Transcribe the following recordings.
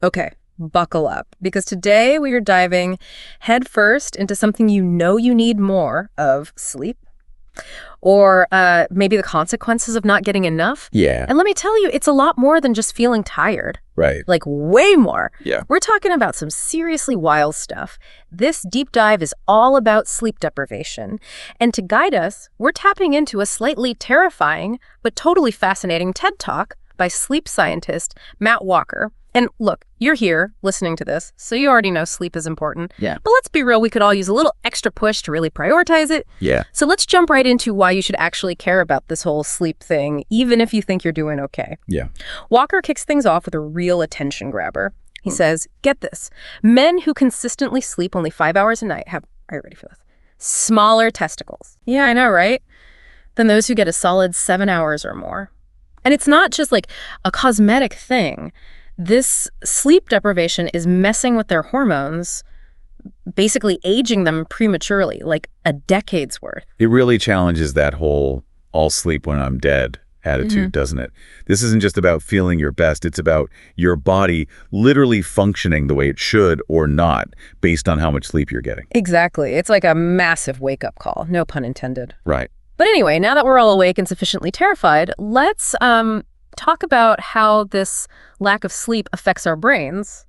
Okay, buckle up, because today we are diving headfirst into something you know you need more of: sleep, or maybe the consequences of not getting enough. Yeah, And let me tell you, it's a lot more than just feeling tired. right. Like, way more. Yeah. We're talking about some seriously wild stuff. This deep dive is all about sleep deprivation. And to guide us, we're tapping into a slightly terrifying but totally fascinating TED Talk by sleep scientist Matt Walker. And look, you're here listening to this, so you already know sleep is important. Yeah. But let's be real, we could all use a little extra push to really prioritize it. Yeah. So let's jump right into why you should actually care about this whole sleep thing, even if you think you're doing okay. Yeah. Walker kicks things off with a real attention grabber. He says, get this, men who consistently sleep only 5 hours a night have, are you ready for this? Smaller testicles. Yeah, I know, right? Than those who get a solid 7 hours or more. And it's not just like a cosmetic thing. This sleep deprivation is messing with their hormones, basically aging them prematurely, like a decade's worth. It really challenges that whole "I'll sleep when I'm dead" attitude, doesn't it? This isn't just about feeling your best. It's about your body literally functioning the way it should or not based on how much sleep you're getting. Exactly. It's like a massive wake-up call, no pun intended. Right. But anyway, now that we're all awake and sufficiently terrified, let's talk about how this lack of sleep affects our brains,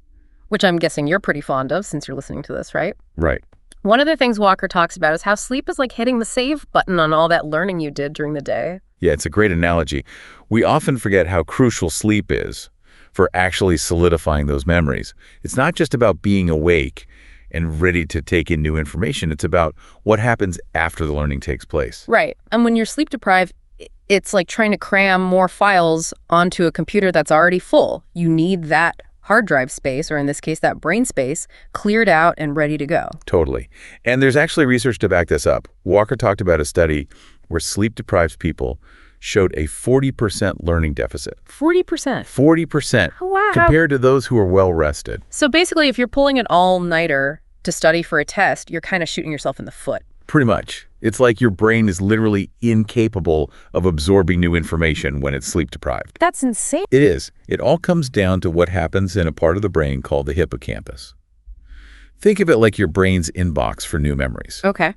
which I'm guessing you're pretty fond of since you're listening to this, right? Right. One of the things Walker talks about is how sleep is like hitting the save button on all that learning you did during the day. Yeah, it's a great analogy. We often forget how crucial sleep is for actually solidifying those memories. It's not just about being awake and ready to take in new information. It's about what happens after the learning takes place. Right. And when you're sleep deprived, it's like trying to cram more files onto a computer that's already full. You need that hard drive space, or in this case, that brain space, cleared out and ready to go. Totally. And there's actually research to back this up. Walker talked about a study where sleep-deprived people showed a 40% learning deficit. 40%. 40% Wow. compared to those who are well-rested. So basically, if you're pulling an all-nighter to study for a test, you're kind of shooting yourself in the foot. Pretty much. It's like your brain is literally incapable of absorbing new information when it's sleep-deprived. That's insane. It is. It all comes down to what happens in a part of the brain called the hippocampus. Think of it like your brain's inbox for new memories. Okay.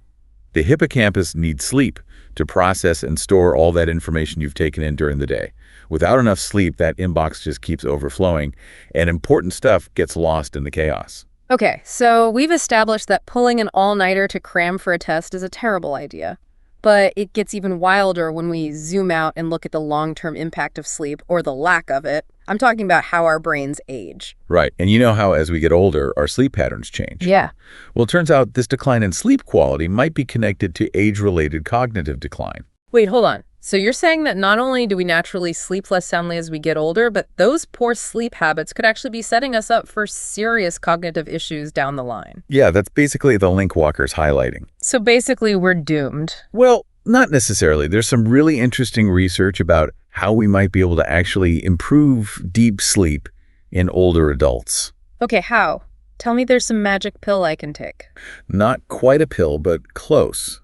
The hippocampus needs sleep to process and store all that information you've taken in during the day. Without enough sleep, that inbox just keeps overflowing, and important stuff gets lost in the chaos. Okay, so we've established that pulling an all-nighter to cram for a test is a terrible idea. But it gets even wilder when we zoom out and look at the long-term impact of sleep, or the lack of it. I'm talking about how our brains age. Right. And you know how as we get older, our sleep patterns change. Yeah. Well, it turns out this decline in sleep quality might be connected to age-related cognitive decline. Wait, hold on. So you're saying that not only do we naturally sleep less soundly as we get older, but those poor sleep habits could actually be setting us up for serious cognitive issues down the line. Yeah, that's basically the link Walker's highlighting. So basically, we're doomed. Well, not necessarily. There's some really interesting research about how we might be able to actually improve deep sleep in older adults. Okay, how? Tell me there's some magic pill I can take. Not quite a pill, but close.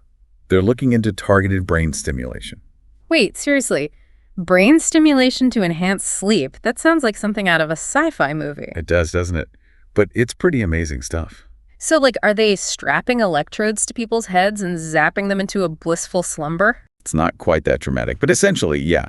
They're looking into targeted brain stimulation. Wait, seriously, brain stimulation to enhance sleep? That sounds like something out of a sci-fi movie. It does, doesn't it? But it's pretty amazing stuff. So, like, are they strapping electrodes to people's heads and zapping them into a blissful slumber? It's not quite that dramatic, but essentially, yeah.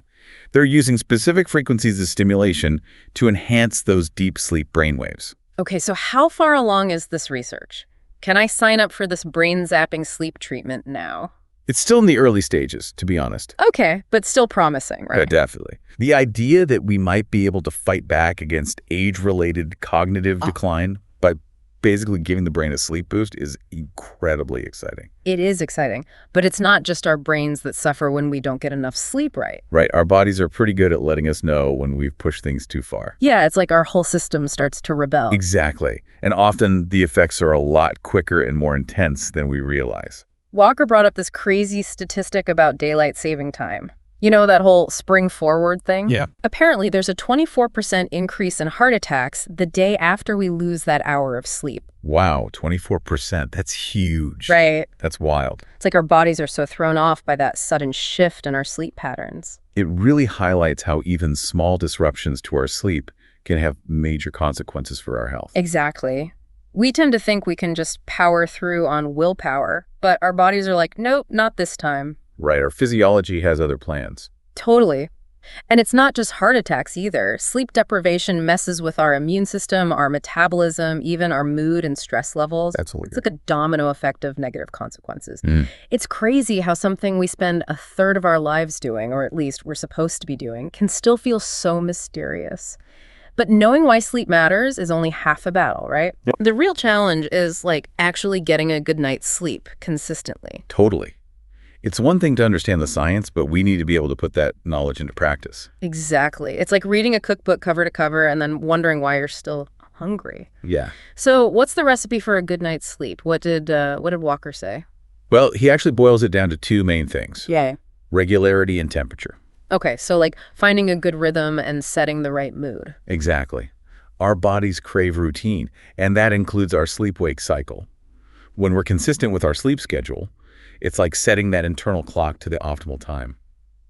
They're using specific frequencies of stimulation to enhance those deep sleep brainwaves. Okay, so how far along is this research? Can I sign up for this brain-zapping sleep treatment now? It's still in the early stages, to be honest. Okay, but still promising, right? Definitely. The idea that we might be able to fight back against age-related cognitive decline by basically giving the brain a sleep boost is incredibly exciting. It is exciting, but it's not just our brains that suffer when we don't get enough sleep, right? Right. Our bodies are pretty good at letting us know when we've pushed things too far. Yeah, it's like our whole system starts to rebel. Exactly. And often the effects are a lot quicker and more intense than we realize. Walker brought up this crazy statistic about daylight saving time. You know, that whole spring forward thing? Yeah. Apparently, there's a 24% increase in heart attacks the day after we lose that hour of sleep. Wow, 24%. That's huge. Right. That's wild. It's like our bodies are so thrown off by that sudden shift in our sleep patterns. It really highlights how even small disruptions to our sleep can have major consequences for our health. Exactly. We tend to think we can just power through on willpower, but our bodies are like, nope, not this time. Right, our physiology has other plans. Totally. And it's not just heart attacks either. Sleep deprivation messes with our immune system, our metabolism, even our mood and stress levels. Absolutely. It's like a domino effect of negative consequences. Mm. It's crazy how something we spend a third of our lives doing, or at least we're supposed to be doing, can still feel so mysterious. But knowing why sleep matters is only half a battle, right? Yep. The real challenge is actually getting a good night's sleep consistently. Totally. It's one thing to understand the science, but we need to be able to put that knowledge into practice. Exactly. It's like reading a cookbook cover to cover and then wondering why you're still hungry. Yeah. So what's the recipe for a good night's sleep? What did Walker say? Well, he actually boils it down to two main things. Yay. Regularity and temperature. Okay, so finding a good rhythm and setting the right mood. Exactly. Our bodies crave routine, and that includes our sleep-wake cycle. When we're consistent with our sleep schedule, it's like setting that internal clock to the optimal time.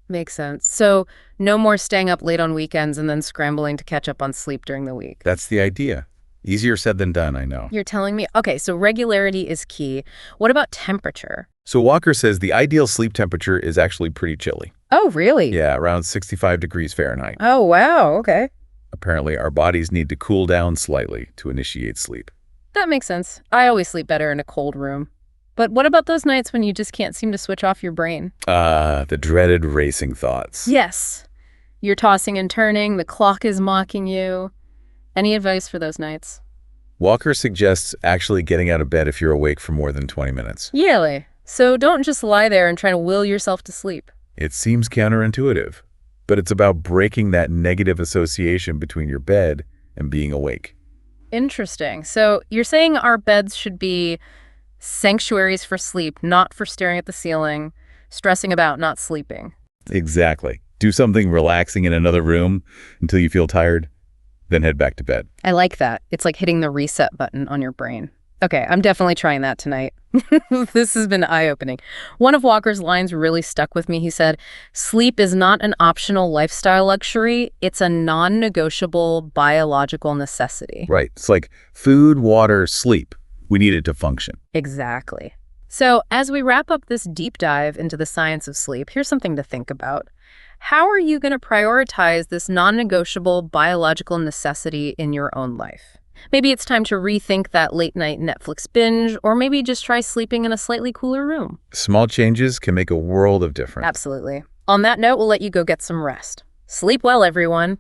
Makes sense. So no more staying up late on weekends and then scrambling to catch up on sleep during the week. That's the idea. Easier said than done, I know. You're telling me? Okay, so regularity is key. What about temperature? So Walker says the ideal sleep temperature is actually pretty chilly. Oh, really? Yeah, around 65 degrees Fahrenheit. Oh, wow. Okay. Apparently, our bodies need to cool down slightly to initiate sleep. That makes sense. I always sleep better in a cold room. But what about those nights when you just can't seem to switch off your brain? The dreaded racing thoughts. Yes. You're tossing and turning, the clock is mocking you. Any advice for those nights? Walker suggests actually getting out of bed if you're awake for more than 20 minutes. Really? So don't just lie there and try to will yourself to sleep. It seems counterintuitive, but it's about breaking that negative association between your bed and being awake. Interesting. So you're saying our beds should be sanctuaries for sleep, not for staring at the ceiling, stressing about not sleeping. Exactly. Do something relaxing in another room until you feel tired, then head back to bed. I like that. It's like hitting the reset button on your brain. Okay, I'm definitely trying that tonight. This has been eye-opening. One of Walker's lines really stuck with me. He said, "Sleep is not an optional lifestyle luxury. It's a non-negotiable biological necessity." Right. It's like food, water, sleep. We need it to function. Exactly. So as we wrap up this deep dive into the science of sleep, here's something to think about. How are you going to prioritize this non-negotiable biological necessity in your own life? Maybe it's time to rethink that late-night Netflix binge, or maybe just try sleeping in a slightly cooler room. Small changes can make a world of difference. Absolutely. On that note, we'll let you go get some rest. Sleep well, everyone.